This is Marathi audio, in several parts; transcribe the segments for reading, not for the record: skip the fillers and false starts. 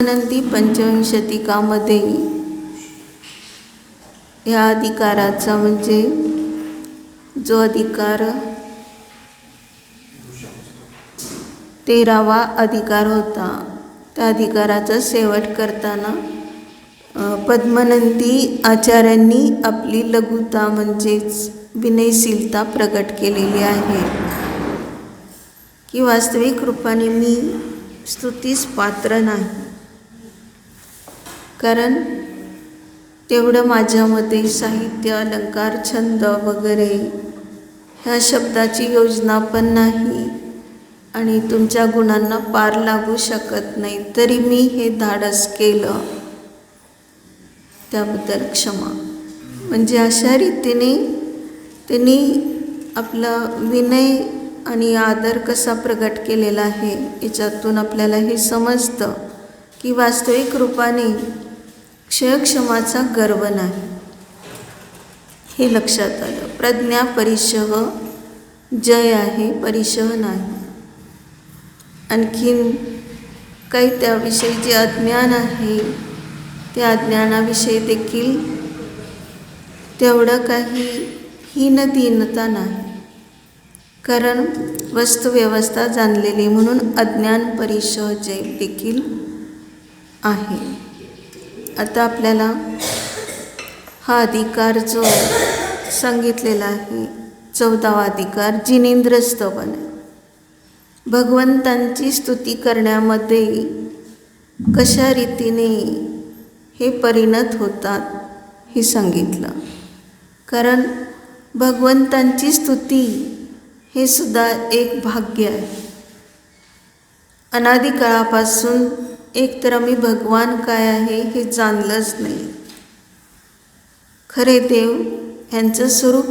नंदी पंचविंशतिकामध्ये या अधिकाराचा म्हणजे जो अधिकार 13वा अधिकार होता, त्या अधिकाराचा शेवट करताना पद्मनंदी आचार्यांनी आपली लघुता म्हणजेच विनयशीलता प्रकट केलेली आहे की वास्तविक रूपाने मी स्तुतीस पात्र नाही, कारण तेवढं माझ्यामध्ये साहित्य, अलंकार, छंद वगैरे ह्या शब्दाची योजना पण नाही आणि तुमच्या गुणांना पार लागू शकत नाही, तरी मी हे धाडस केलं, त्याबद्दल क्षमा. म्हणजे अशा रीतीने त्यांनी आपला विनय आणि आदर कसा प्रगट केलेला आहे याच्यातून आपल्याला हे समजतं की वास्तविक रूपाने क्षयक्षमाचा गर्व नाही, हे लक्षात आलं. प्रज्ञा परिशह जय आहे, परिशह नाही. आणखीन काही त्याविषयी जे अज्ञान आहे त्या अज्ञानाविषयी देखील तेवढं काही हीनदीनता नाही, कारण वस्तुव्यवस्था जाणलेली म्हणून अज्ञान परिशह जय देखील आहे. आता आपल्याला हा अधिकार जो सांगितलेला आहे 14वा अधिकार जिनेंद्र स्तवन, भगवंतांची स्तुती करण्यामध्ये कशा रीतीने हे परिणत होतात हे सांगितलं. कारण भगवंतांची स्तुती हे सुद्धा एक भाग्य आहे. अनादी काळापासून एकतर आम्ही भगवान काय आहे हे जाणलंच नाही, खरे देव ह्यांचं स्वरूप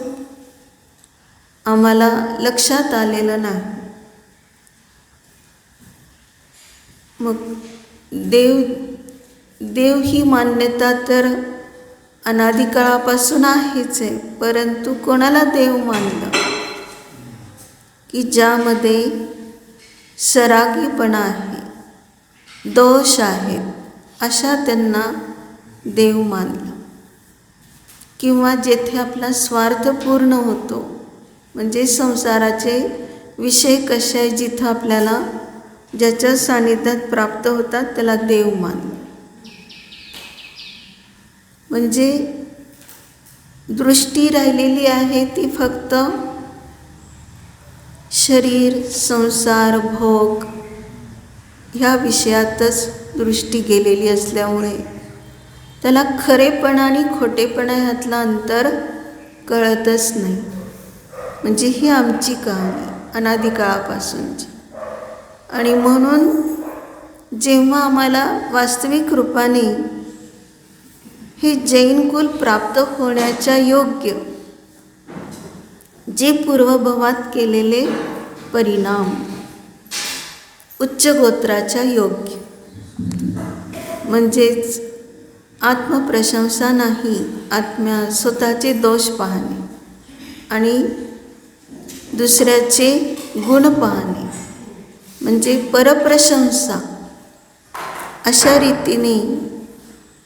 आम्हाला लक्षात आलेलं नाही. मग देव ही मान्यता तर अनादी काळापासून आहेच आहे, परंतु कोणाला देव मानलं की ज्यामध्ये सरागीपणा आहे, दोष आहेत, अशा त्यांना देव मानलं. किंवा जेथे आपला स्वार्थ पूर्ण होतो, म्हणजे संसाराचे विषय कसे आहे जिथं आपल्याला ज्याच्या सानिध्यात प्राप्त होतात त्याला देव मानलं. म्हणजे दृष्टी राहिलेली आहे ती फक्त शरीर, संसार, भोग ह्या विषयातच दृष्टी गेलेली असल्यामुळे त्याला खरेपणा आणि खोटेपणा ह्यातलं अंतर कळतच नाही. म्हणजे ही आमची कहाणी अनादी काळापासूनची. आणि म्हणून जेव्हा आम्हाला वास्तविक रूपाने हे जैन कुल प्राप्त होण्याच्या योग्य जे पूर्वभवात केलेले परिणाम, उच्च गोत्राच्या योग्य म्हणजेच आत्मप्रशंसा नाही, स्वतःचे दोष पाहणे आणि दुसऱ्याचे गुण पाहणे म्हणजे परप्रशंसा, अशा रीतीने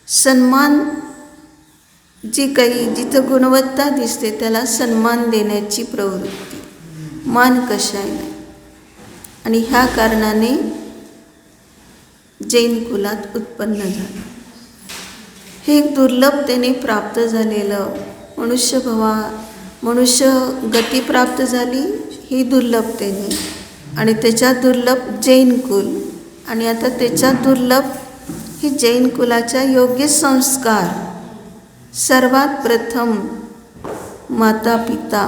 सन्मान, जी काही जिथं गुणवत्ता दिसते त्याला सन्मान देण्याची प्रवृत्ती, मान कशाही नाही. आणि ह्या कारणाने जैन कुलात उत्पन्न झालं. हे एक दुर्लभतेने प्राप्त झालेलं मनुष्य गती प्राप्त झाली ही दुर्लभतेने, आणि त्याच्यात दुर्लभ जैन कुल, आणि आता त्याच्यात दुर्लभ ही जैन कुलाच्या योग्य संस्कार. सर्वात प्रथम माता पिता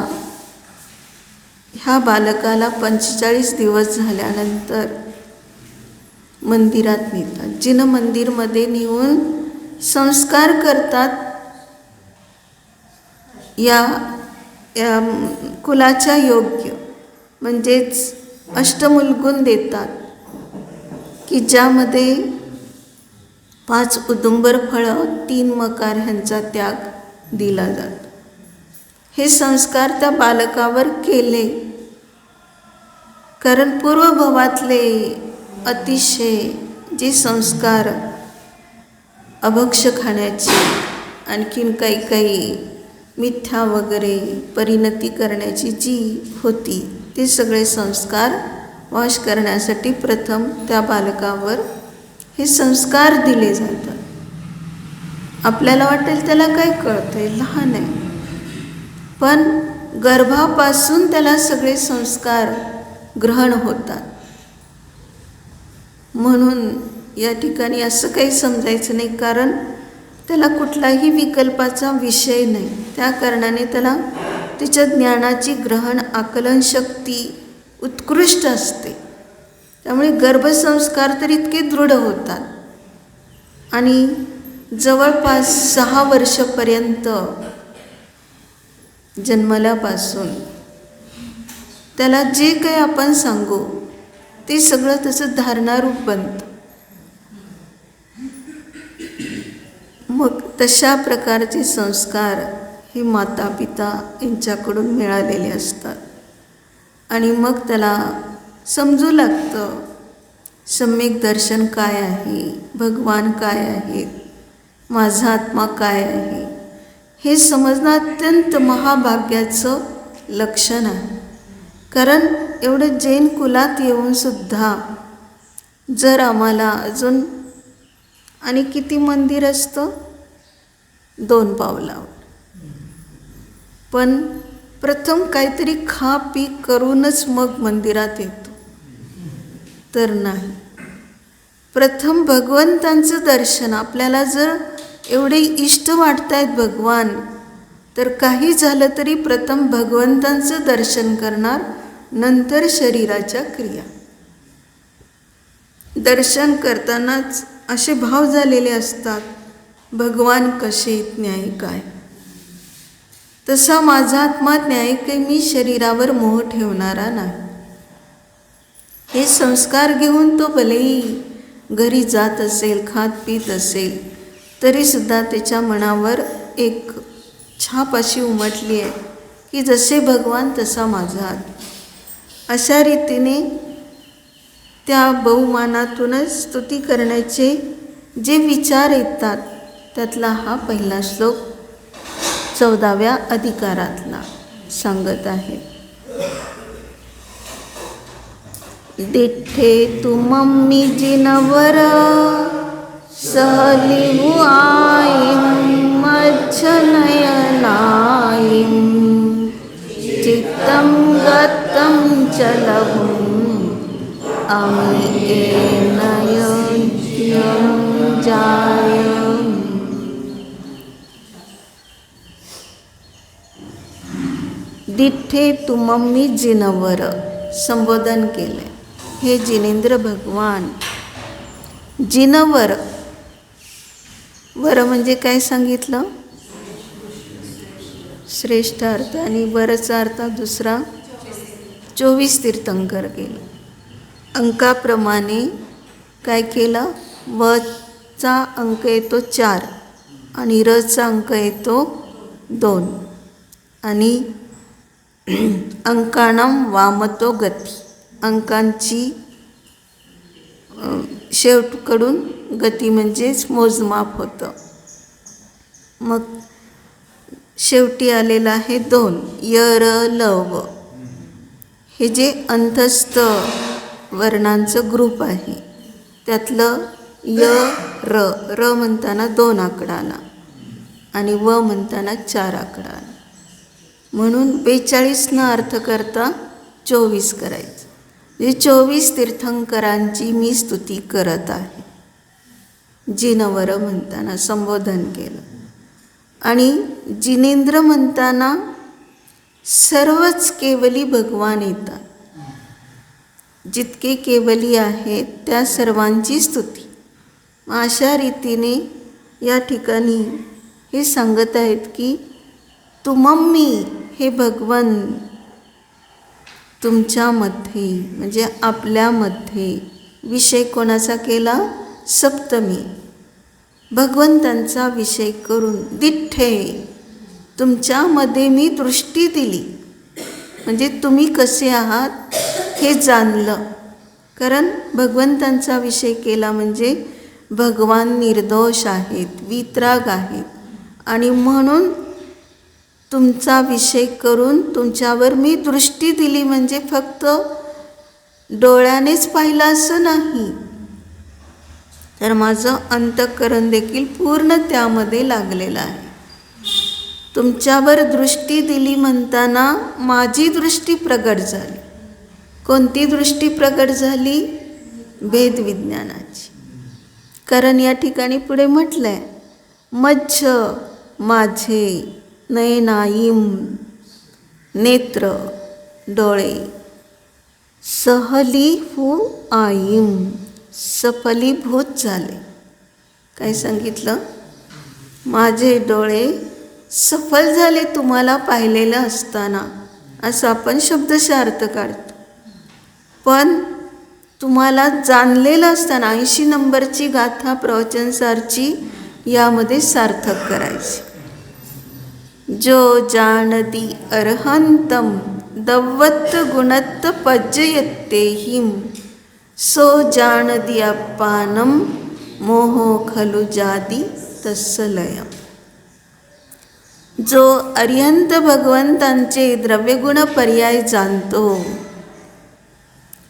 ह्या बालकाला 45 दिवस झाल्यानंतर मंदिरात नेतात, जिन मंदिरमध्ये नेऊन संस्कार करतात. या कुलाच्या योग्य म्हणजेच अष्टमूलगुण देतात की ज्यामध्ये 5 उदुंबर फळं, 3 मकार ह्यांचा त्याग दिला जातो. हे संस्कार त्या बालकावर केले, कारण पूर्वभवातले अतिशय जे संस्कार अभक्ष्य खाण्याची, आणखीन काही मिथ्या वगैरे परिणती करण्याची जी होती, ते सगळे संस्कार वॉश करण्यासाठी प्रथम त्या बालकावर हे संस्कार दिले जातात. आपल्याला वाटेल त्याला काय कळतंय, लहान आहे, पण गर्भापासून त्याला सगळे संस्कार ग्रहण होतात. म्हणून या ठिकाणी असं काही समजायचं नाही, कारण त्याला कुठलाही विकल्पाचा विषय नाही. त्या कारणाने त्याला तिच्या ज्ञानाची ग्रहण आकलन शक्ती उत्कृष्ट असते. त्यामुळे गर्भसंस्कार तर इतके दृढ होतात आणि जवळपास 6 वर्षापर्यंत जन्मल्यापासून त्याला जे काही आपण सांगू ते सगळं तसं धारणारूप बनतं. मग तशा प्रकारचे संस्कार हे माता पिता यांच्याकडून मिळालेले असतात आणि मग त्याला समजू लागतं सम्यक दर्शन काय आहे, भगवान काय आहेत, माझा आत्मा काय आहे, हे समजणं अत्यंत महाभाग्याचं लक्षण आहे. कारण एवढं जैन कुलात येऊनसुद्धा जर आम्हाला अजून आणि किती मंदिर असतं, 2 पावलावर, पण प्रथम काहीतरी खा पी करूनच मग मंदिरात येतो तर नाही. प्रथम भगवंतांचं दर्शन, आपल्याला जर एवढे इष्ट वाटत आहेत भगवान, तर काही झालं तरी प्रथम भगवंतांचं दर्शन करणार, नंतर शरीराच्या क्रिया. दर्शन करतानाच असे भाव झालेले असतात, भगवान कसे न्याय काय. तसा माझा आत्मा न्याय काही मी शरीरावर मोह ठेवणारा नाही. हे संस्कार घेऊन तो भलेही घरी जात असेल, खात पीत असेल, तरीसुद्धा त्याच्या मनावर एक छाप अशी उमटली आहे की जसे भगवान तसा माझा आत्मा. अशा रीतीने त्या बहुमानातूनच स्तुती करण्याचे जे विचार येतात, त्यातला हा पहिला श्लोक 14व्या अधिकारातला सांगत आहे. दिठ्ठे तू मम्मी जिनवर सहलिहु आईं मच्छनयनाईं चित्तं गतं चलहुं अमीयेन योग्यं जायम्. दिठ्ठे तू मम्मी जिनवर संबोधन केले. हे जिनेंद्र भगवान, जिनवर, वर म्हणजे काय सांगितलं, श्रेष्ठ अर्थ, आणि वरचा अर्थ दुसरा 24 तीर्थंकर केलं. अंकाप्रमाणे काय केलं, वचा अंक येतो 4 आणि रचा अंक येतो 2 आणि अंकाणाम वामतो गती, अंकांची शेवटकडून गती म्हणजेच मोजमाप होतं. मग शेवटी आलेलं आहे 2, य र ल व. हे जे अंतस्थ वर्णांचं ग्रुप आहे, त्यातलं य र, र म्हणताना 2 आकडा आला आणि व म्हणताना 4 आकडा आला. म्हणून 42 न अर्थ करता 24 करायचं. म्हणजे 24 तीर्थंकरांची मी स्तुती करत आहे. जिनवर म्हणताना संबोधन केलं. आणि जिनेंद्र म्हणताना सर्वच केवली भगवान येतात. जितके केवली आहेत त्या सर्वांची स्तुती. अशा रीतीने या ठिकाणी हे सांगत आहेत की तू मम्मी, हे भगवन तुमच्यामध्ये म्हणजे आपल्यामध्ये विषय कोणाचा केला, सप्तमी, भगवंतांचा विषय करून दिठ्ठे तुमच्यामध्ये मी दृष्टी दिली, म्हणजे तुम्ही कसे आहात हे जाणलं. कारण भगवंतांचा विषय केला म्हणजे भगवान निर्दोष आहेत, वितराग आहेत, आणि म्हणून तुमचा विषय करून तुमच्यावर मी दृष्टी दिली म्हणजे फक्त डोळ्यानेच पाहिलं असं नाही, तर माझं अंतःकरण देखील पूर्ण त्यामध्ये लागलेलं आहे. तुमच्यावर दृष्टी दिली म्हणताना माझी दृष्टी प्रगट झाली. कोणती दृष्टी प्रगट झाली? भेदविज्ञानाची. कारण या ठिकाणी पुढे म्हटलं आहे, मज्ज माझे नयनाईम, नेत्र डोळे, सहली हू आईम, सफलीभूत झाले. काय सांगितलं? माझे डोळे सफल झाले तुम्हाला पाहिलेलं असताना, असं आपण शब्दशः अर्थ काढतो. पण तुम्हाला जाणलेलं असताना 80 नंबरची गाथा प्रवचनसारची यामध्ये सार्थक करायची. जो जानती अर्हंतम दव्वत गुणत पज्जयत्तेहिम, सो जानती अप्पानम मोहो खलु जादी तस्सलयम. जो अर्यंत भगवंतांचे द्रव्यगुण पर्याय जाणतो.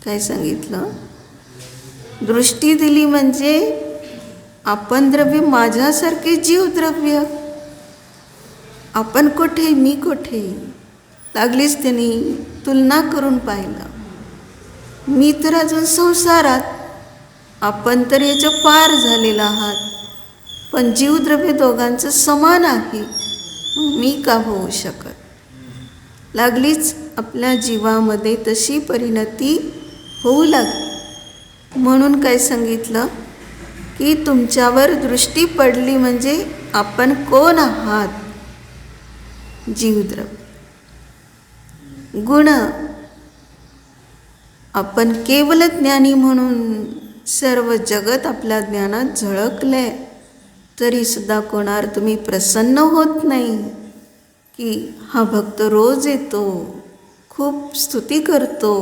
काय सांगितलं? दृष्टी दिली म्हणजे आपण द्रव्य, माझ्यासारखे जीव द्रव्य. आपण कुठे, मी कुठे, लागलीच त्यांनी तुलना करून पाहिलं. मी तर अजून संसारात, आपण तर याच्या पार झालेला आहात, पण जीवद्रव्य दोघांचं समान आहे, मी का होऊ शकत? लागलीच आपल्या जीवामध्ये तशी परिणती होऊ लागली. म्हणून काय सांगितलं की तुमच्यावर दृष्टी पडली म्हणजे आपण कोण आहात? जीवद्रव्य. गुण, आपण केवल ज्ञानी म्हणून सर्व जगत आपल्या ज्ञानात झळकले, तरीसुद्धा कोणावर तुम्ही प्रसन्न होत नाही की हा भक्त रोज येतो, खूप स्तुती करतो.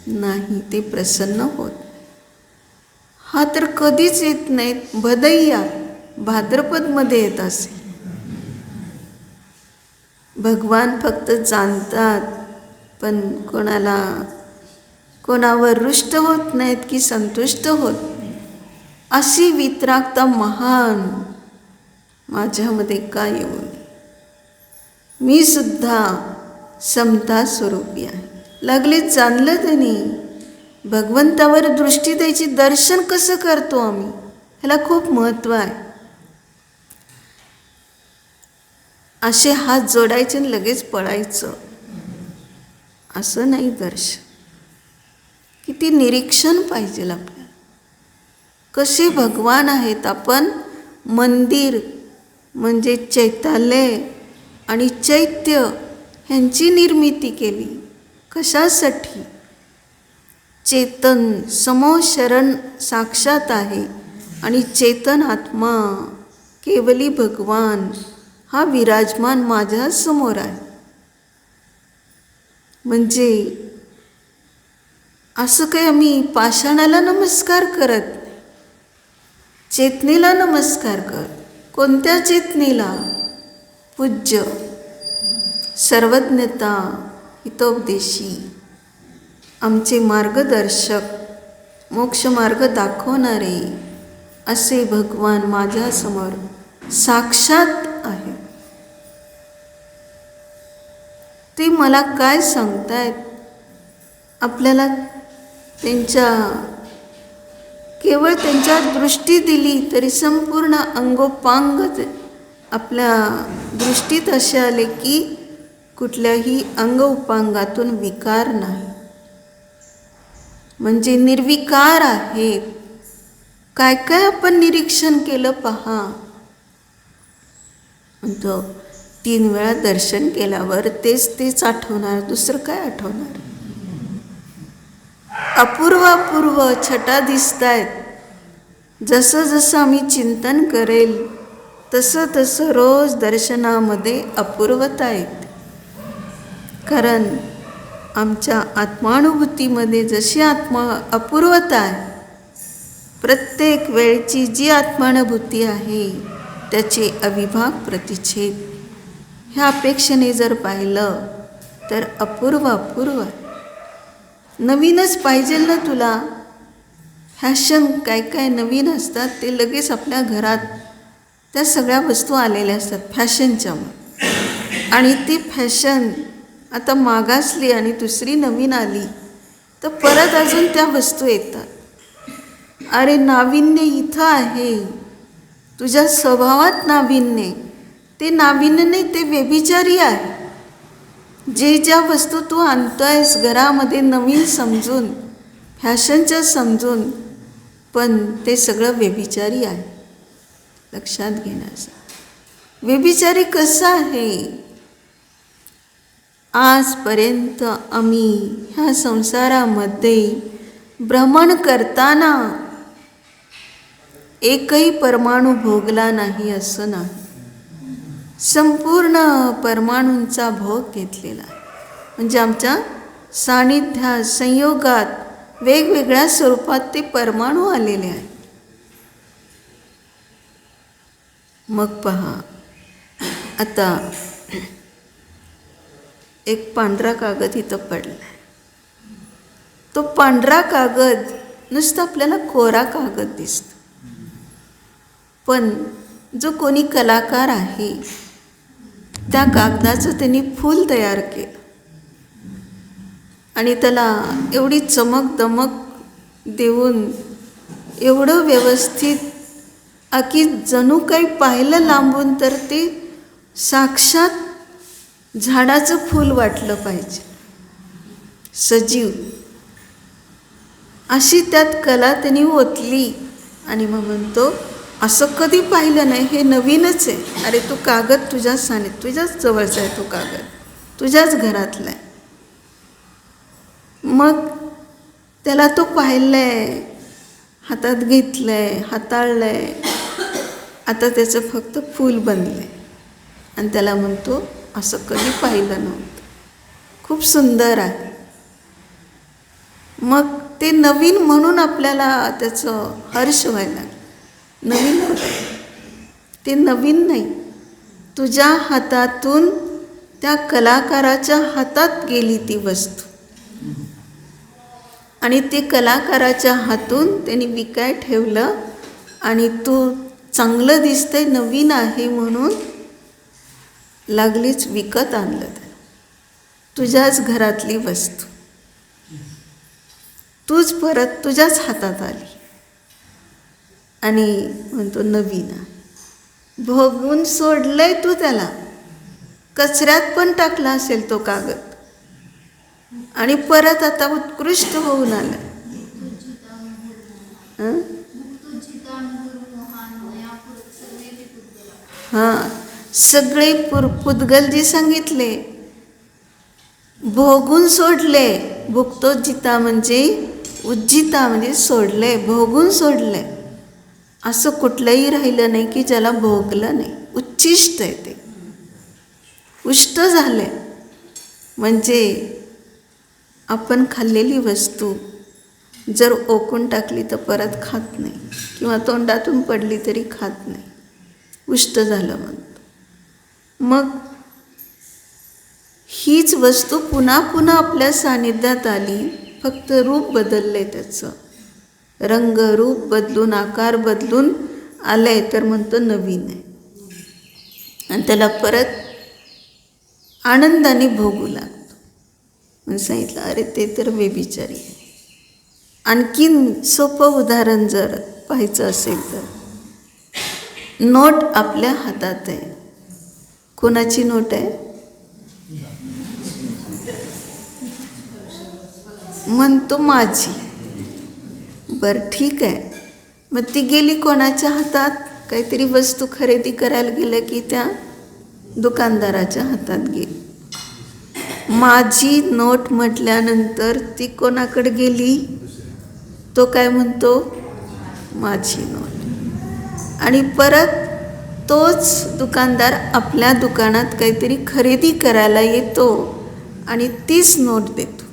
नाही, ते प्रसन्न होत. हा तर कधीच येत नाहीत. भदैया भाद्रपदमध्ये येत असेल. भगवान फक्त जाणतात, पण कोणावर रुष्ट होत नाहीत की संतुष्ट होत नाही. अशी वितरागता महान माझ्यामध्ये का येऊ? मी सुद्धा समता स्वरूपी आहे. लागलेच जाणलं त्यांनी. भगवंतावर दृष्टी द्यायची. दर्शन कसं करतो आम्ही, ह्याला खूप महत्त्व आहे. असे हात जोडायचे आणि लगेच पळायचं असं नाही. दर्शन किती निरीक्षण पाहिजे आपल्याला. कसे भगवान आहेत. आपण मंदिर म्हणजे चैत्यालय आणि चैत्य ह्यांची निर्मिती केली. कशासाठी? चेतन समोशरण साक्षात आहे आणि चेतन आत्मा केवली भगवान हा विराजमान माझ्या समोर आहे. म्हणजे असं काही आम्ही पाषाणाला नमस्कार करत नाही, चेतनेला नमस्कार कर. कोणत्या चेतनेला? पूज्य, सर्वज्ञता, हितोपदेशी, आमचे मार्गदर्शक, मोक्षमार्ग दाखवणारे असे भगवान माझ्यासमोर साक्षात आहे. ते मला काय सांगतायत? आपल्याला केवळ त्यांच्या दृष्टी दिली तरी संपूर्ण अंगोपांग आपल्या दृष्टीत असे आले की कुठल्याही अंग उपांगातून विकार नाही, म्हणजे निर्विकार आहेत. काय काय आपण निरीक्षण केलं पहा. म्हणतो 3 वेळा दर्शन केल्यावर तेच आठवणार, दुसरं काय आठवणार? अपूर्व छटा दिसत आहेत. जसं जसं आम्ही चिंतन करेल तसं रोज दर्शनामध्ये अपूर्वता येते. कारण आमच्या आत्मानुभूतीमध्ये जशी अपूर्वता आहे, प्रत्येक वेळची जी आत्मानुभूती आहे त्याचे अविभाग प्रतिच्छेद, ह्या अपेक्षेने जर पाहिलं तर अपूर्व नवीनच पाहिजे ना तुला. फॅशन काय काय नवीन असतात ते लगेच आपल्या घरात त्या सगळ्या वस्तू आलेल्या असतात फॅशनच्या मग. आणि ती फॅशन आता मागासली आणि दुसरी नवीन आली तर परत अजून त्या वस्तू येतात. अरे नाविन्य इथं आहे, तुझ्या स्वभावात नाविन्य, ते नाविन्य नाही, ते व्यभिचारी आहे. जे ज्या वस्तू तू आणतोयस घरामध्ये नवीन समजून, फॅशनच्या समजून, पण ते सगळं व्यभिचारी आहे. लक्षात घेण्याचं. व्यभिचारी कसं आहे? आजपर्यंत आम्ही ह्या संसारामध्ये भ्रमण करताना एकही परमाणू भोगला नाही असं नाही. संपूर्ण परमाणूंचा भोग घेतलेला आहे. म्हणजे आमच्या सानिध्यात, संयोगात वेगवेगळ्या स्वरूपात ते परमाणू आलेले आहेत. मग पहा, आता एक पांढरा कागद इथं पडला आहे. तो पांढरा कागद नुसतं आपल्याला कोरा कागद दिसतो, पण जो कोणी कलाकार आहे त्या कागदाचं त्यांनी फूल तयार केलं आणि त्याला एवढी चमक दमक देऊन एवढं व्यवस्थित, की जणू काही पाहिलं लांबून तर ते साक्षात झाडाचं फूल वाटलं पाहिजे, सजीव. अशी त्यात कला त्यांनी ओतली आणि मग म्हणतो, असं कधी पाहिलं नाही, हे नवीनच आहे. अरे तो कागद तुझ्याच जवळचा आहे, तो कागद तुझ्याच घरातला आहे. मग त्याला तो पाहिलंय, हातात घेतलंय, हाताळलंय, आता त्याचं फक्त फूल बनलंय आणि त्याला म्हणतो, असं कधी पाहिलं नव्हतं, खूप सुंदर आहे. मग ते नवीन म्हणून आपल्याला त्याचं हर्ष व्हायला लागलं. नवीन ते नवीन नाही, तुझ्या हातातून त्या कलाकाराच्या हातात गेली ती वस्तू आणि ते कलाकाराच्या हातून त्यांनी विकाय ठेवलं आणि तू चांगलं दिसतंय, नवीन आहे म्हणून लागलीच विकत आणलं त्याला. तुझ्याच घरातली वस्तू तूच परत तुझ्याच हातात आली आणि म्हणतो नवीन आहे. भोगून सोडलंय तू त्याला, कचऱ्यात पण टाकला असेल तो कागद आणि परत आता उत्कृष्ट होऊन आला. सगळे पुद्गल जे सांगितले, भोगून सोडले. भुक्तो जिता म्हणजे उज्जिता म्हणजे सोडले, भोगून सोडले. असं कुठलंही राहिलं नाही की ज्याला भोगलं नाही. उच्चिष्ट आहे ते, उष्ट झाले. म्हणजे आपण खाल्लेली वस्तू जर ओकून टाकली तर परत खात नाही किंवा तोंडातून पडली तरी खात नाही, उष्ट झालं म्हणतो. मग हीच वस्तू पुन्हा पुन्हा आपल्या सानिध्यात आली, फक्त रूप बदलले, त्याचं रंग रूप बदलून आकार बदलून आले तर म्हणतो नवीन आहे. आणि त्याला परत आनंदाने भोगू लागतो. म्हणून सांगितलं, अरे ते तर व्यभिचारी आहे. आणखीन सोपं उदाहरण जर पाहायचं असेल तर, नोट आपल्या हातात आहे. कोणाची नोट आहे? म्हणतो माझी. बरं ठीक आहे, मग ती गेली कोणाच्या हातात? काहीतरी वस्तू खरेदी करायला गेलं की त्या दुकानदाराच्या हातात गेली. माझी नोट म्हटल्यानंतर ती कोणाकडे गेली? तो काय म्हणतो? माझी नोट. आणि परत तोच दुकानदार आपल्या दुकानात काहीतरी खरेदी करायला येतो आणि तीच नोट देतो.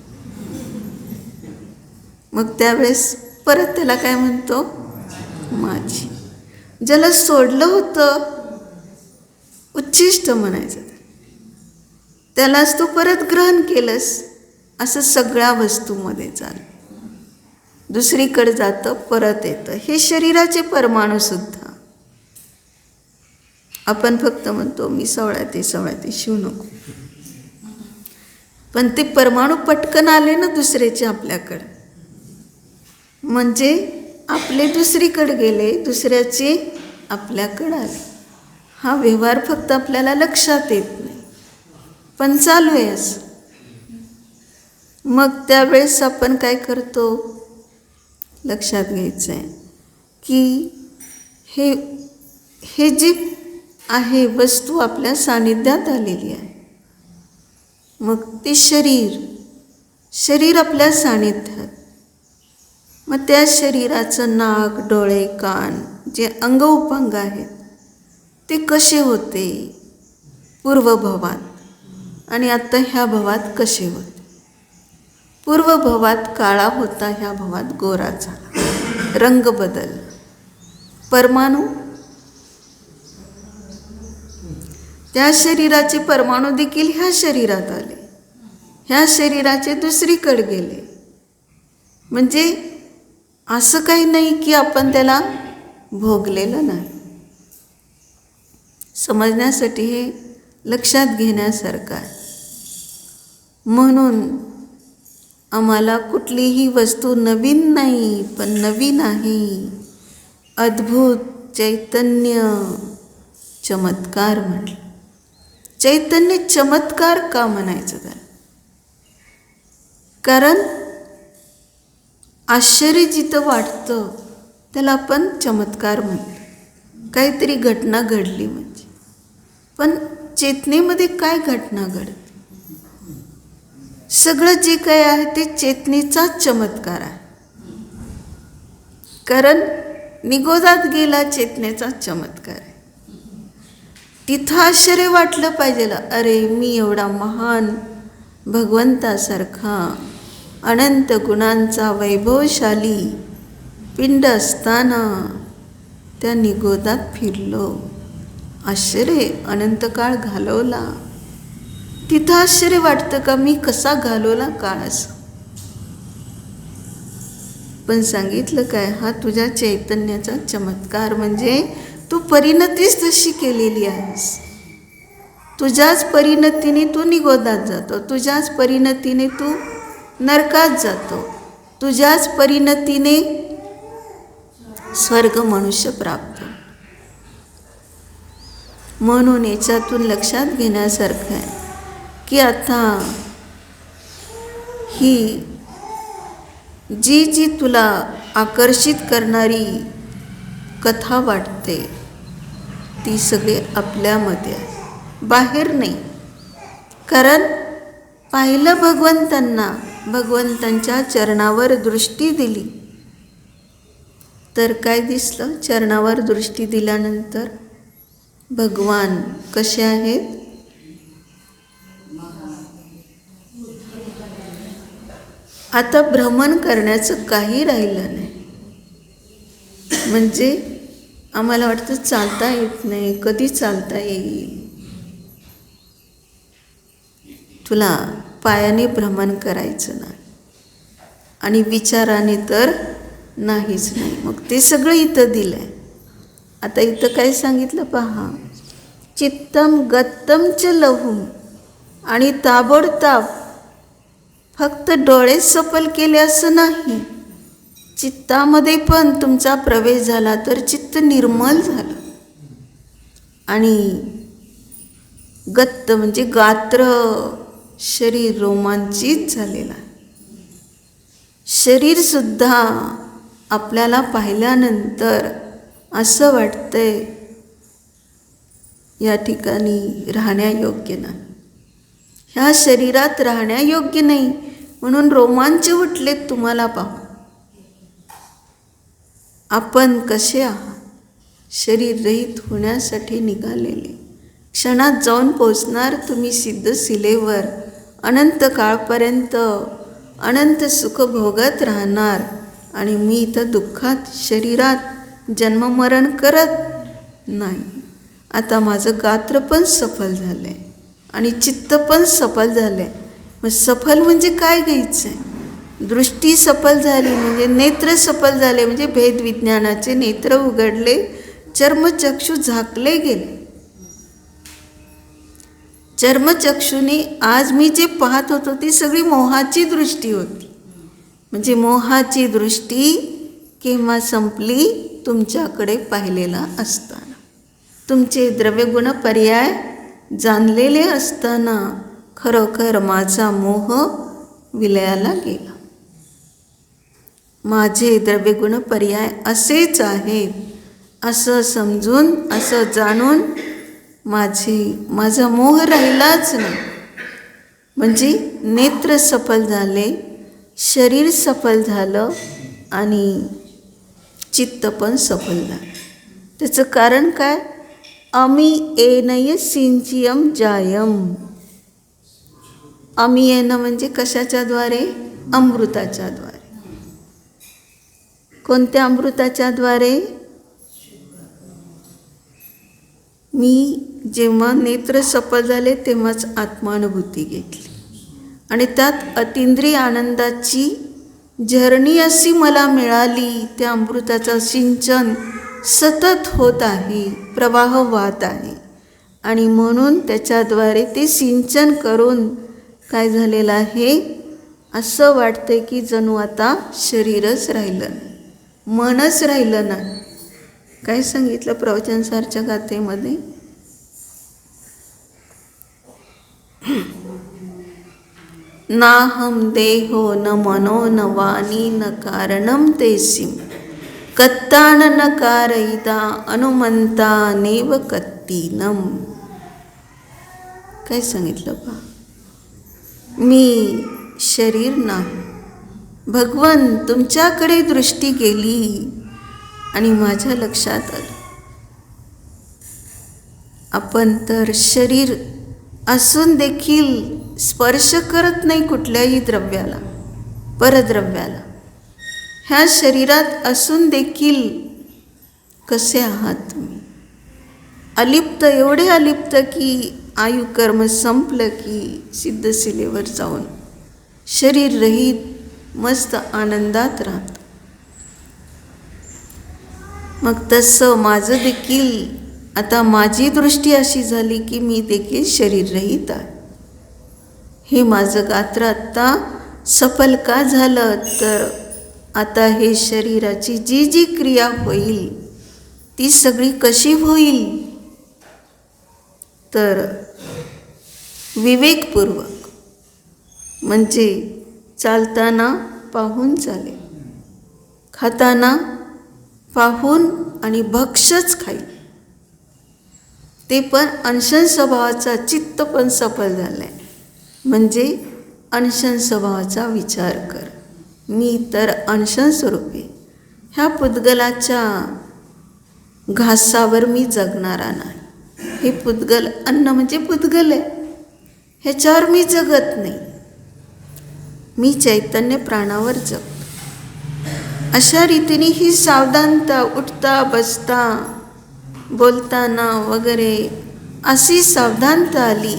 मग त्यावेळेस परत त्याला काय म्हणतो, माझी. ज्याला सोडलं होतं उच्छिष्ट म्हणायचं, त्यालाच तू परत ग्रहण केलंस. असं सगळ्या वस्तूमध्ये चालतं. दुसरीकडे जातं, परत येतं. हे शरीराचे परमाणूसुद्धा. आपण फक्त म्हणतो मी सवळ्याते शिव नको, पण ते परमाणू पटकन आले ना दुसऱ्याचे आपल्याकडे, म्हणजे आपले दुसरीकडे गेले, दुसऱ्याचे आपल्याकडे आले. हा व्यवहार फक्त आपल्याला लक्षात येत नाही, पण चालू आहे असं. मग त्यावेळेस आपण काय करतो, लक्षात घ्यायचं आहे की हे जी आहे वस्तू आपल्या सानिध्यात आलेली आहे. मग ते शरीर आपल्या सानिध्यात. मग त्या शरीराचं नाक, डोळे, कान जे अंग उपांग आहेत ते कसे होते पूर्वभवात, आणि आता ह्या भवात कसे होते. पूर्वभवात काळा होता, ह्या भवात गोरा झाला, रंग बदलला. परमाणू, त्या शरीराचे परमाणू देखील ह्या शरीरात आले, ह्या शरीराचे दुसरीकडे गेले. म्हणजे असं काही नाही की आपण त्याला भोगलेलं नाही. समजण्यासाठी हे लक्षात घेण्यासारखं आहे. म्हणून आम्हाला कुठलीही वस्तू नवीन नाही, पण नवीन आहे. अद्भुत चैतन्य चमत्कार म्हटलं. चैतन्य चमत्कार का म्हणायचं त्याला, कारण आश्चर्य जिथं वाटतं त्याला आपण चमत्कार म्हणतो. काहीतरी घटना घडली म्हणजे. पण चेतनेमध्ये काय घटना घडते, सगळं जे काय आहे ते चेतनेचाच चमत्कार आहे. कारण निगोदात गेला चेतनेचा चमत्कार आहे. तिथं आश्चर्य वाटलं पाहिजे, अरे मी एवढा महान भगवंतासारखा अनंत गुणांचा वैभवशाली पिंड असताना त्या निगोदात फिरलो, आश्चर्य अनंत काळ घालवला. तिथं आश्चर्य वाटतं का मी कसा घालवला काळ असं. पण सांगितलं काय, हा तुझ्या चैतन्याचा चमत्कार. म्हणजे तू परिणतीच तशी केलेली आहेस. तुझ्याच परिणतीने तू निगोदात जातो, तुझ्याच परिणतीने तू नरकात जातो, तुझ्याच परिणतीने स्वर्ग मनुष्य प्राप्त. म्हणून याच्यातून लक्षात घेण्यासारखं आहे की आता ही जी तुला आकर्षित करणारी कथा वाटते ती सगळी आपल्यामध्ये आहे, बाहेर नाही. कारण पाहिलं भगवंतांना, भगवंतांच्या चरणावर दृष्टी दिली तर काय दिसलं, चरणावर दृष्टी दिल्यानंतर भगवान कसे आहेत, आता भ्रमण करण्याचं काही राहिलं नाही. म्हणजे आम्हाला वाटतं चालता येत नाही, कधी चालता येईल. तुला पायाने भ्रमण करायचं नाही आणि विचाराने तर नाहीच नाही. मग ते सगळं इथं दिलं आहे. आता इथं काय सांगितलं पहा, चित्तम गत्तम च लहूम, आणि ताबडतोब फक्त डोळे सफल केले असं नाही, चित्तामध्ये पण तुमचा प्रवेश झाला तर चित्त निर्मल झालं. आणि गत्त म्हणजे गात्र, शरीर रोमांचित झालेला. शरीरसुद्धा आपल्याला पाहिल्यानंतर असं वाटतंय या ठिकाणी राहण्यायोग्य नाही, ह्या शरीरात राहण्यायोग्य नाही, म्हणून रोमांच उठलेत तुम्हाला पाहून. आपण कसे आहात, शरीररहित होण्यासाठी निघालेले, क्षणात जाऊन पोचणार तुम्ही सिद्ध शिलेवर. अनंत काळपर्यंत अनंत सुख भोगत राहणार आणि मी इथं दुःखात शरीरात जन्ममरण करत नाही. आता माझं गात्र पण सफल झालं आहे आणि चित्त पण सफल झालं आहे. मग सफल म्हणजे काय घ्यायचं आहे? दृष्टी सफल झाली म्हणजे नेत्र सफल झाले, म्हणजे भेदविज्ञानाचे नेत्र उघडले, चर्मचक्षु झाकले गेले. चर्मचक्षुने आज मी जे पाहत होतो ती सगळी मोहाची दृष्टी होती. म्हणजे मोहाची दृष्टी केव्हा संपली? तुमच्याकडे पाहिलेला असताना, तुमचे द्रव्यगुण पर्याय जाणलेले असताना खरोखर माझा मोह विलयाला गेला. माझे द्रव्यगुण पर्याय असेच आहेत असं समजून, असं जाणून माझा मोह राहिलाच नाही. म्हणजे नेत्र सफल झाले, शरीर सफल झालं आणि चित्त पण सफल झालं. त्याचं कारण काय? अमी एनय सिंचियम जायम. अमी येणं म्हणजे कशाच्या द्वारे? अमृताच्या द्वारे. कोणत्या अमृताच्या द्वारे? मी जेव्हा नेत्र सफल झाले तेव्हाच आत्मानुभूती घेतली आणि त्यात अतिंद्रिय आनंदाची झरणी अशी मला मिळाली. त्या अमृताचं सिंचन सतत होत आहे, प्रवाह वाहत आहे आणि म्हणून त्याच्याद्वारे ते सिंचन करून काय झालेलं आहे? असं वाटतं की जणू आता शरीरच राहिलं नाही, मनच राहिलं नाही. काय सांगितलं प्रवचनसारच्या गाथेमध्ये? नाहम देहो न मनो न वाणी न कारणम तेसिम कत्तान न कारयिता अनुमंता नेव कत्तीनम. काय सांगितलं पा? मी शरीर नाही. भगवन तुमच्याकडे दृष्टी गेली आणि माझ्या लक्षात आलं आपण तर शरीर असून देखील स्पर्श करत नाही कुठल्याही द्रव्याला, परद्रव्याला. ह्या शरीरात असून देखील कसे आहात तुम्ही? अलिप्त, एवढे अलिप्त की आयुकर्म संपलं की सिद्धशिलेवर जाऊन शरीर रहित मस्त आनंदात राहत. मग तसं माझं देखील आता माझी दृष्टी अशी झाली की मी देखील शरीर रहित आहे. हे माझं गात्र आत्ता सफल का झालं? तर आता हे शरीराची जी जी क्रिया होईल ती सगळी कशी होईल? तर विवेकपूर्वक, म्हणजे चालताना पाहून चालेल, खाताना पाहून आणि भक्षच खाईल. ते पण अनशन स्वभावाचा, चित्त पण सफल झालं आहे. म्हणजे अनशन स्वभावाचा विचार कर. मी तर अनशन स्वरूपी, ह्या पुद्गलाच्या घासावर मी जगणारा नाही. हे पुद्गल, अन्न म्हणजे पुद्गल आहे, ह्याच्यावर मी जगत नाही. मी चैतन्य प्राणावर जगतो. अशा रीतीने ही सावधानता, उठता बसता बोलताना वगैरे अशी सावधानता आली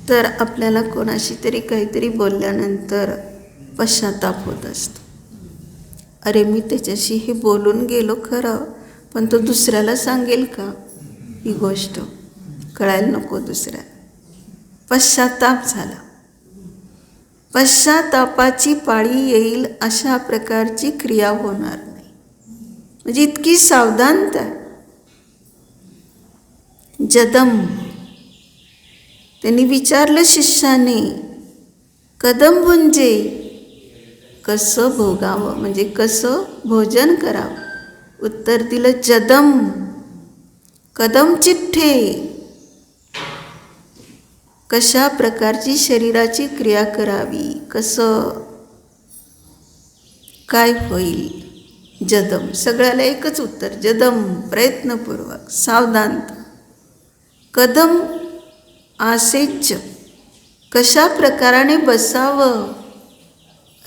तर आपल्याला कोणाशी तरी काहीतरी बोलल्यानंतर पश्चाताप होत असतो. अरे मी त्याच्याशी हे बोलून गेलो खरं, पण तो दुसऱ्याला सांगेल का? ही गोष्ट कळायला नको दुसऱ्याला. पश्चाताप झाला. पश्चातापाची पाळी येईल अशा प्रकारची क्रिया होणार नाही. म्हणजे इतकी सावधानता. जदम, त्यांनी विचारलं शिष्याने, कदम भुंजे, कसं भोगावं, म्हणजे कसं भोजन करावं? उत्तर दिलं जदम, कदम चिठ्ठे. कशा प्रकारची शरीराची क्रिया करावी, कसं काय होईल? जदम. सगळ्याला एकच उत्तर, जदम, प्रयत्नपूर्वक, सावधानता. कदम आसेच, कशा प्रकाराने बसावं,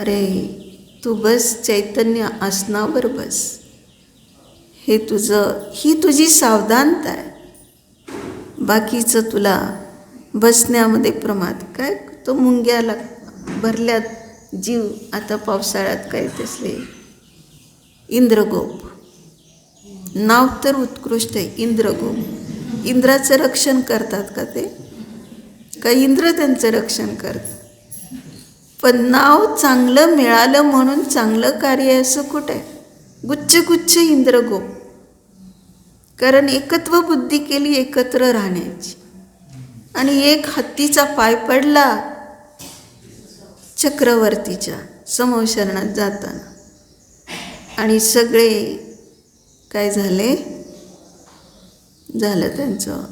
अरे तू बस चैतन्य आसनावर बस. हे ही तुझी सावधानता आहे. बाकीचं तुला बसण्यामध्ये प्रमाद काय. तो मुंग्याला भरल्यात जीव. आता पावसाळ्यात काय तसले इंद्रगोप, नाव तर उत्कृष्ट आहे इंद्रगोप. इंद्राचं रक्षण करतात का ते? का इंद्र त्यांचं रक्षण करतात? पण नाव चांगलं मिळालं म्हणून चांगलं कार्य आहे असं कुठं आहे? गुच्छ गुच्छ इंद्रगोप. कारण एकत्व बुद्धी केली एकत्र राहण्याची. आणि एक हत्तीचा पाय पडला चक्रवर्तीच्या समोशरणात जाताना, आणि सगळे काय झाले, त्यांचं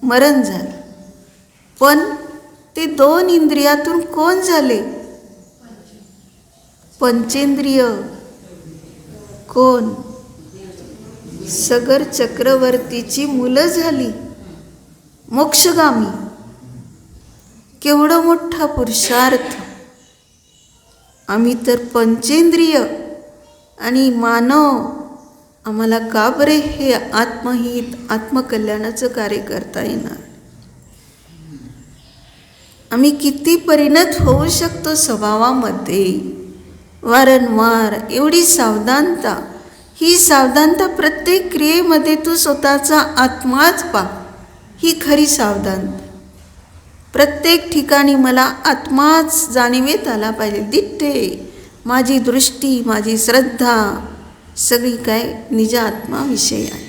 मरण झालं. पण ते 2 इंद्रियातून कोण झाले? पंचेंद्रिय. कोण? सगर चक्रवर्तीची मुलं झाली मोक्षगामी. केवढा मोठा पुरुषार्थ. आम्ही तर पंचेंद्रिय आणि मानव, आम्हाला का बरे हे आत्महित आत्मकल्याणाचं कार्य करता येणार? आम्ही किती परिणत होऊ शकतो स्वभावामध्ये वारंवार. एवढी सावधानता. ही सावधानता प्रत्येक क्रियेमध्ये तू स्वतःचा आत्माच पा. ही खरी सावधानता. प्रत्येक ठिकाणी मला आत्माच जाणीवेत आला पाहिजे. दिठ्ठे माझी दृष्टी, माझी श्रद्धा सगळी काय निज आत्माविषयी आहे.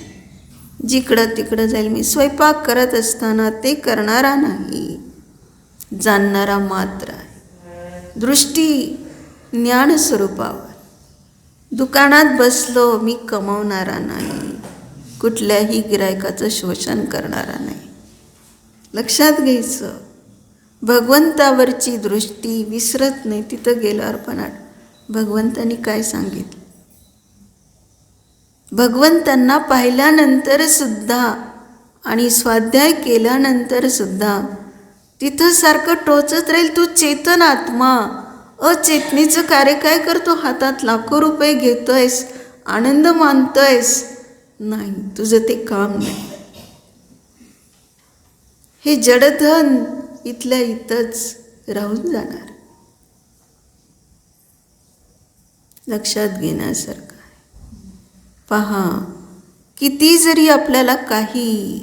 जिकडं तिकडं जाईल. मी स्वयंपाक करत असताना ते करणारा नाही, जाणणारा मात्र आहे. दृष्टी ज्ञान स्वरूपावर. दुकानात बसलो, मी कमवणारा नाही, कुठल्याही गिरायकाचं शोषण करणारा नाही. लक्षात घ्यायचं. भगवंतावरची दृष्टी विसरत नाही. तिथं गेल्यावर पण भगवंतांनी काय सांगितलं? भगवंतांना पाहिल्यानंतर सुद्धा आणि स्वाध्याय केल्यानंतर सुद्धा तिथं सारखं टोचत राहील, तू चेतन आत्मा. अचेतनीचं कार्य काय करतो? हातात लाखो रुपये घेतोयस, आनंद मानतोयस. नाही, तुझं ते काम नाही. हे जडधन इथल्या इथंच राहून जाणार. लक्षात घेण्यासारखं आहे. पहा, किती जरी आपल्याला काही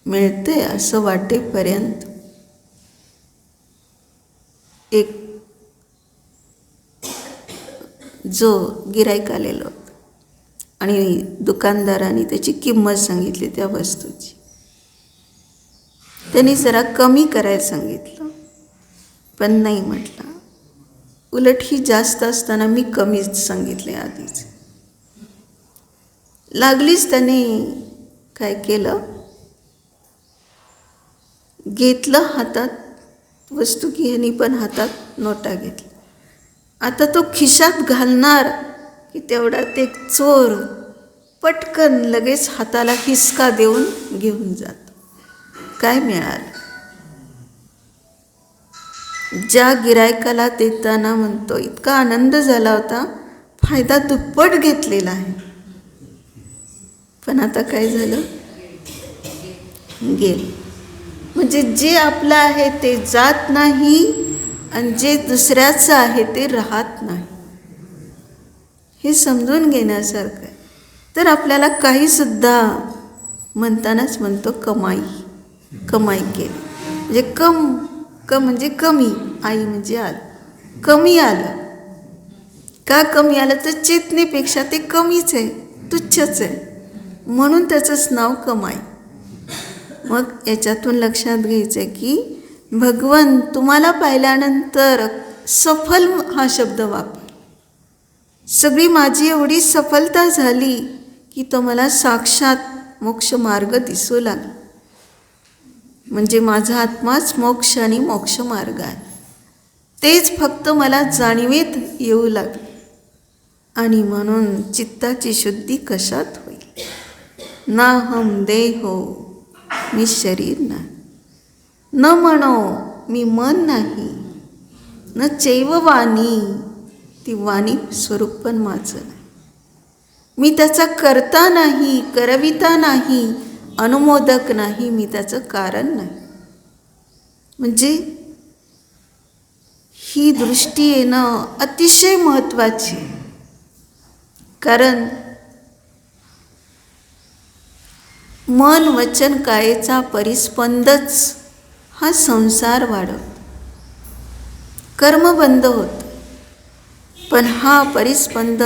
मिळते असं वाटेपर्यंत एक जो गिराईक आलेला होता आणि दुकानदाराने त्याची किंमत सांगितली त्या वस्तूची. त्यांनी जरा कमी करायला सांगितलं, पण नाही म्हटला. उलट ही जास्त असताना मी कमीच सांगितले आधीच. लागलीच त्याने काय केलं, घेतलं हातात वस्तू की ह्यानी पण हातात नोटा घेतल्या. आता तो खिशात घालणार की तेवढा ते चोर पटकन लगेच हाताला हिसका देऊन घेऊन जातो. काय मिळालं? ज्या गिरायकाला देताना म्हणतो इतका आनंद झाला होता, फायदा दुप्पट घेतलेला आहे. पण आता काय झालं? गेलं. म्हणजे जे आपलं आहे ते जात नाही आणि जे दुसऱ्याचं आहे ते राहत नाही. हे समजून घेण्यासारखं आहे. तर आपल्याला काहीसुद्धा म्हणतानाच म्हणतो कमाई केली. म्हणजे म्हणजे कमी, आई म्हणजे आलं, कमी आलं. का कमी आलं? तर चेतनेपेक्षा ते कमीच आहे, तुच्छच आहे, म्हणून त्याचंच नाव कमाई. मग याच्यातून लक्षात घ्यायचं आहे की भगवन तुम्हाला पाहिल्यानंतर सफल हा शब्द वापर. सगळी माझी एवढी सफलता झाली की तो मला साक्षात मोक्ष मार्ग दिसू लागला. म्हणजे माझा आत्माच मोक्ष आणि मोक्ष मार्ग आहे. तेच फक्त मला जाणीवेत येऊ लागले. आणि म्हणून चित्ताची शुद्धी कशात होईल? ना हम देहो, मी शरीर नाही. न म्हणो मी मन नाही. न चैव वाणी, ती वाणी स्वरूप पण माझं नाही. मी त्याचा करता नाही, करविता नाही, अनुमोदक नाही, मी त्याचं कारण नाही. म्हणजे ही दृष्टी येणं अतिशय महत्त्वाची. कारण मन वचन कायेचा परिस्पंदच हा संसार वाढवतो, कर्म बंद होतं. पण हा परिस्पंद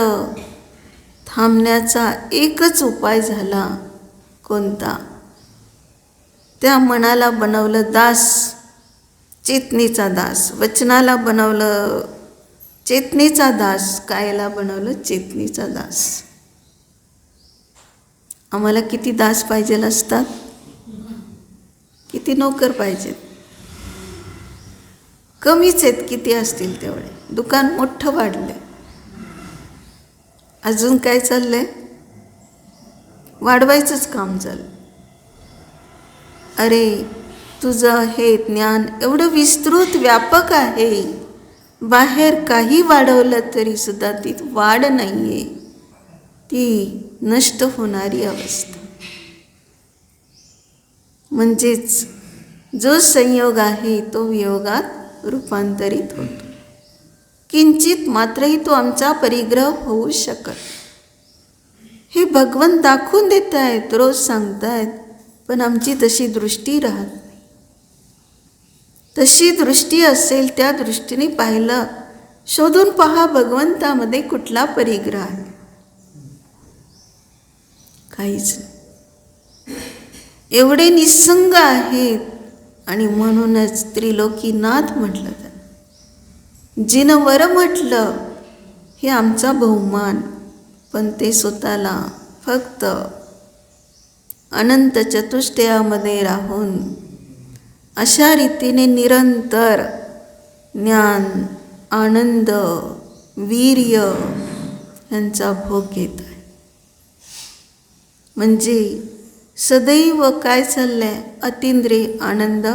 थांबण्याचा एकच उपाय झाला. कोणता? त्या मनाला बनवलं दास, चेतनेचा दास. वचनाला बनवलं चेतनेचा दास, कायला बनवलं चेतनेचा दास. आम्हाला किती दास पाहिजे असतात? किती नोकर पाहिजेत? कमीच आहेत. किती असतील तेवढे. दुकान मोठं वाढलंय. अजून काय चाललंय? वाढवायचंच काम चाललं. अरे तुझं हे ज्ञान एवढं विस्तृत व्यापक आहे, बाहेर काही वाढवलं तरी सुद्धा ती वाढ नाही आहे, ती नष्ट होणारी अवस्था. म्हणजेच जो संयोग आहे तो वियोगात रूपांतरित होतो. किंचित मात्रही तो आमचा परिग्रह होऊ शकत. हे भगवंत दाखवून देत आहेत, रोज सांगतायत, पण आमची तशी दृष्टी राहत नाही. तशी दृष्टी असेल त्या दृष्टीने पाहिलं, शोधून पहा भगवंतामध्ये कुठला परिग्रह आहे. काहीच नाही. एवढे निस्संग आहेत. आणि म्हणूनच त्रिलोकीनाथ म्हटलं त्यांना. जिनं वर म्हटलं हे आमचा बहुमान, पण ते स्वतःला फक्त अनंत चतुष्टयामध्ये राहून अशा रीतीने निरंतर ज्ञान, आनंद, वीर्य यांचा भोग घेत आहे. म्हणजे सदैव काय चाललंय? अतिंद्रिय आनंद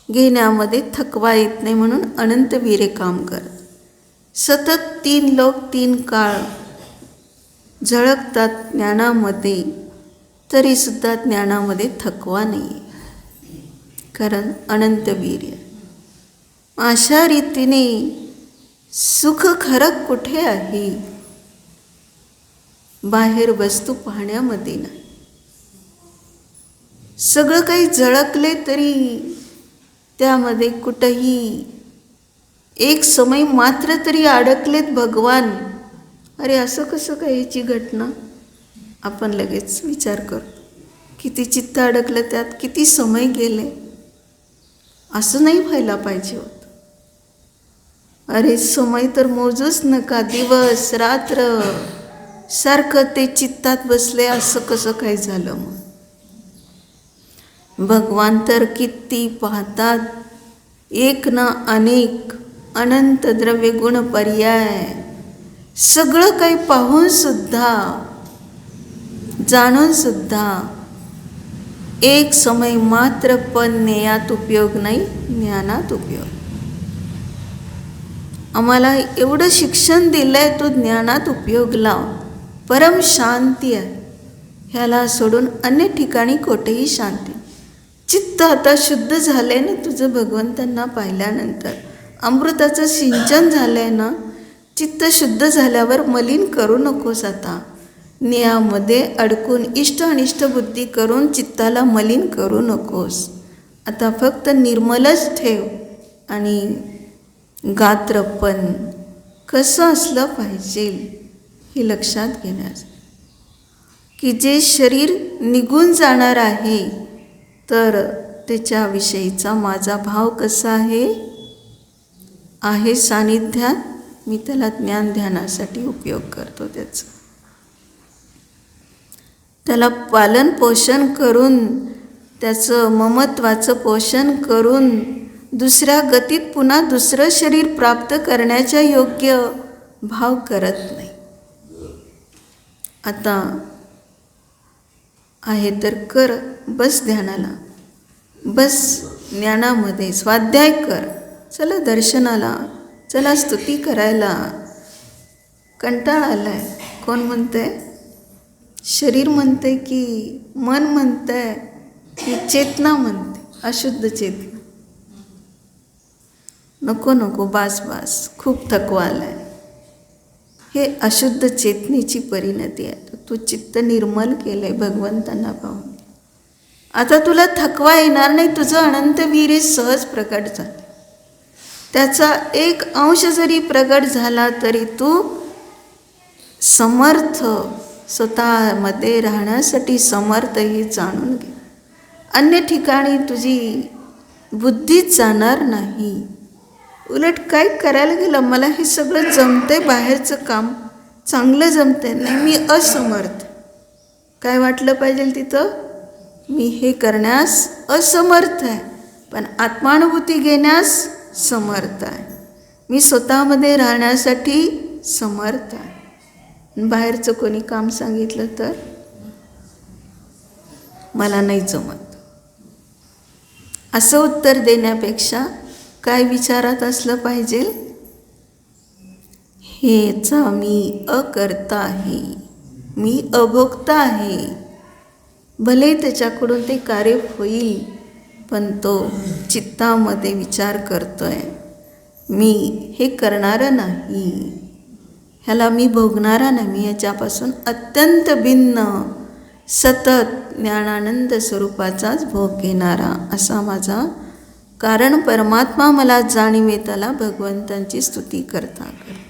घेण्यामध्ये थकवा येत नाही म्हणून अनंत वीर्य काम करत. सतत 3 लोक 3 काळ झळकतात ज्ञानामध्ये, तरीसुद्धा ज्ञानामध्ये थकवा नाही, कारण अनंत वीर्य. अशा रीतीने सुख खरं कुठे आहे? बाहेर वस्तू पाहण्यामध्ये नाही. सगळं काही झळकले तरी त्यामध्ये कुठंही एक समय मात्र तरी अडकलेत भगवान. अरे असं कसं काय याची घटना? आपण लगेच विचार करतो. किती चित्त अडकलं त्यात, किती समय गेले. असं नाही व्हायला पाहिजे होतं. अरे समय तर मोजूच नका. दिवस रात्र सारखं ते चित्तात बसले. असं कसं काय झालं? मग भगवान तर किती पाहतात. एक ना अनेक अनंत द्रव्य गुण पर्याय सगळं काही पाहून सुद्धा, जाणून सुद्धा एक समय मात्र पण ज्ञानात उपयोग नाही, ज्ञानात उपयोग. आम्हाला एवढं शिक्षण दिलंय, तो ज्ञानात उपयोग लाव. परम शांती आहे. ह्याला सोडून अन्य ठिकाणी कोठेही शांती. चित्त आता शुद्ध झालंय ना तुझं, भगवंतांना पाहिल्यानंतर अमृताचं सिंचन झालंय ना. चित्त शुद्ध झाल्यावर मलिन करू नकोस. आता ज्ञानामध्ये अडकून इष्ट अनिष्ट बुद्धी करून चित्ताला मलिन करू नकोस. आता फक्त निर्मलच ठेव. आणि गात्र पण कसं असलं पाहिजे हे लक्षात घेण्यास, की जे शरीर निघून जाणार आहे तर त्याच्याविषयीचा माझा भाव कसा आहे सानिध्यात. मी त्याला ज्ञान ध्यानासाठी उपयोग करतो. त्याला पालन पोषण करून, त्याचं ममत्वाचं पोषण करून दुसऱ्या गतीत पुन्हा दुसरं शरीर प्राप्त करण्याच्या योग्य भाव करत नाही. आता आहे तर कर, बस ध्यानाला, बस ज्ञानामध्ये, स्वाध्याय कर, चला दर्शनाला, चला स्तुती करायला, कंटाळा आलाय. कोण म्हणतंय? शरीर म्हणते की मन म्हणतंय की चेतना म्हणते, अशुद्ध चेतना. नको नको, बास बास, खूप थकवा आलाय. हे अशुद्ध चेतनेची परिणती आहे. तू चित्त निर्मल केलंय भगवंतांना पाहून. आता तुला थकवा येणार नाही. तुझं अनंत वीर हे सहज प्रकट झालं. त्याचा एक अंश जरी प्रकट झाला तरी तू समर्थ, स्वतःमध्ये राहण्यासाठी समर्थ हे जाणून घे. अन्य ठिकाणी तुझी बुद्धीच जाणार नाही. उलट काय करायला गेलं, मला हे सगळं जमतंय, बाहेरचं काम चांगलं जमतंय, नाही मी असमर्थ. काय वाटलं पाहिजे तिथं? मी हे करण्यास असमर्थ आहे, पण आत्मानुभूती घेण्यास समर्थ आहे. मी स्वतःमध्ये राहण्यासाठी समर्थ आहे. बाहेरचं कोणी काम सांगितलं तर मला नाही जमत, असं उत्तर देण्यापेक्षा काय विचारात असलं पाहिजे? हेचा मी अकर्ता आहे, मी अभोक्ता आहे. भले त्याच्याकडून ते कार्य होईल, पण तो चित्तामध्ये विचार करतोय, मी हे करणारं नाही, ह्याला मी भोगणारा नाही. मी याच्यापासून अत्यंत भिन्न, सतत ज्ञानानंद स्वरूपाचाच भोग घेणारा असा माझा कारण परमात्मा मला जाणीवे, त्याला भगवंतांची स्तुती करता करता.